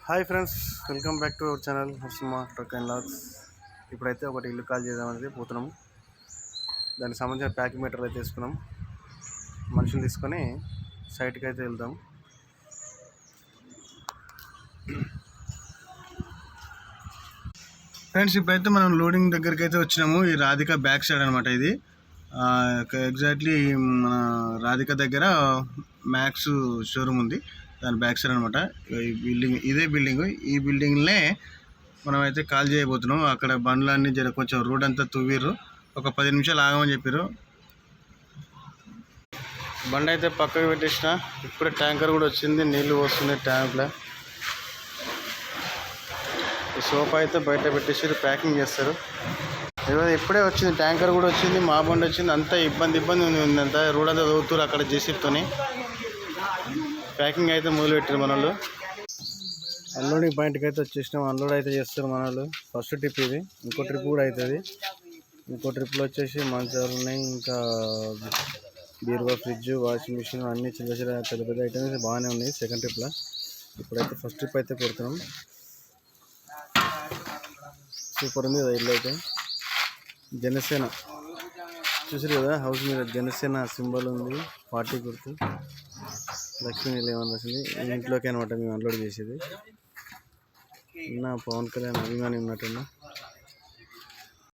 Hi friends, welcome back to our channel Harshima truck and logs. ఇప్పుడైతే ఒకటి ఇల్లు call చేద్దామనేది పోతున్నాము. దానికి సంబంధించిన ప్యాకింగ్ మెటీరియల్ అయితే తీసుకున్నాం. మనుషులు తీసుకొని సైట్కి అయితే వెళ్దాం. ఫ్రెండ్స్, ఇప్పుడైతే మనం లోడింగ్ దగ్గరికి అయితే వచ్చినాము. ఈ రాధిక బ్యాక్ సైడ్ అనమాట. ఇది ఎగ్జాక్ట్లీ మన రాధిక దగ్గర మ్యాక్స్ షోరూమ్ ఉంది, దాని బ్యాక్ సైడ్ అనమాట. ఈ బిల్డింగ్, ఇదే బిల్డింగ్. ఈ బిల్డింగ్నే మనం అయితే కాల్ చేయబోతున్నాం. అక్కడ బండ్లన్నీ కొంచెం రోడ్ అంతా తువ్విర్రు. ఒక 10 నిమిషాలు ఆగమని చెప్పారు. బండి అయితే పక్కకు పెట్టేసిన. ఇప్పుడే ట్యాంకర్ కూడా వచ్చింది, నీళ్లు వస్తున్నాయి ట్యాంక్లో. ఈ సోఫా అయితే బయట పెట్టేసి ప్యాకింగ్ చేస్తారు. ఇప్పుడే వచ్చింది, ట్యాంకర్ కూడా వచ్చింది, మా బండి వచ్చింది. అంతా ఇబ్బంది ఉంది. అంతా రోడ్ అంతా దోగుతారు అక్కడ జేసీబీతోని. ప్యాకింగ్ అయితే మొదలుపెట్టారు మన వాళ్ళు. అన్లోడింగ్ పాయింట్కి అయితే వచ్చేసినాం. అన్లోడ్ అయితే చేస్తారు మన వాళ్ళు. ఫస్ట్ ట్రిప్ ఇది. ఇంకో ట్రిప్ కూడా అవుతుంది. ఇంకో ట్రిప్లో వచ్చేసి మంచాలు ఉన్నాయి, ఇంకా బీరువా, ఫ్రిడ్జ్, వాషింగ్ మిషన్ అన్నీ చిన్న చిన్న పెద్ద పెద్ద ఐటమ్స్ బాగానే ఉన్నాయి సెకండ్ ట్రిప్లో. ఇప్పుడైతే ఫస్ట్ ట్రిప్ అయితే కొడుతున్నాం. సూపర్ ఉంది కదా ఇల్లు అయితే. జనసేన చూసారు కదా, హౌస్ మీద జనసేన సింబల్ ఉంది, పార్టీ గుర్తు, లక్ష్మీ నిలయం రాసింది. ఇంట్లోకి అనమాట మేము అన్లోడ్ చేసేది. నా పవన్ కళ్యాణ్ అభిమాని ఉన్నట్టున్నా.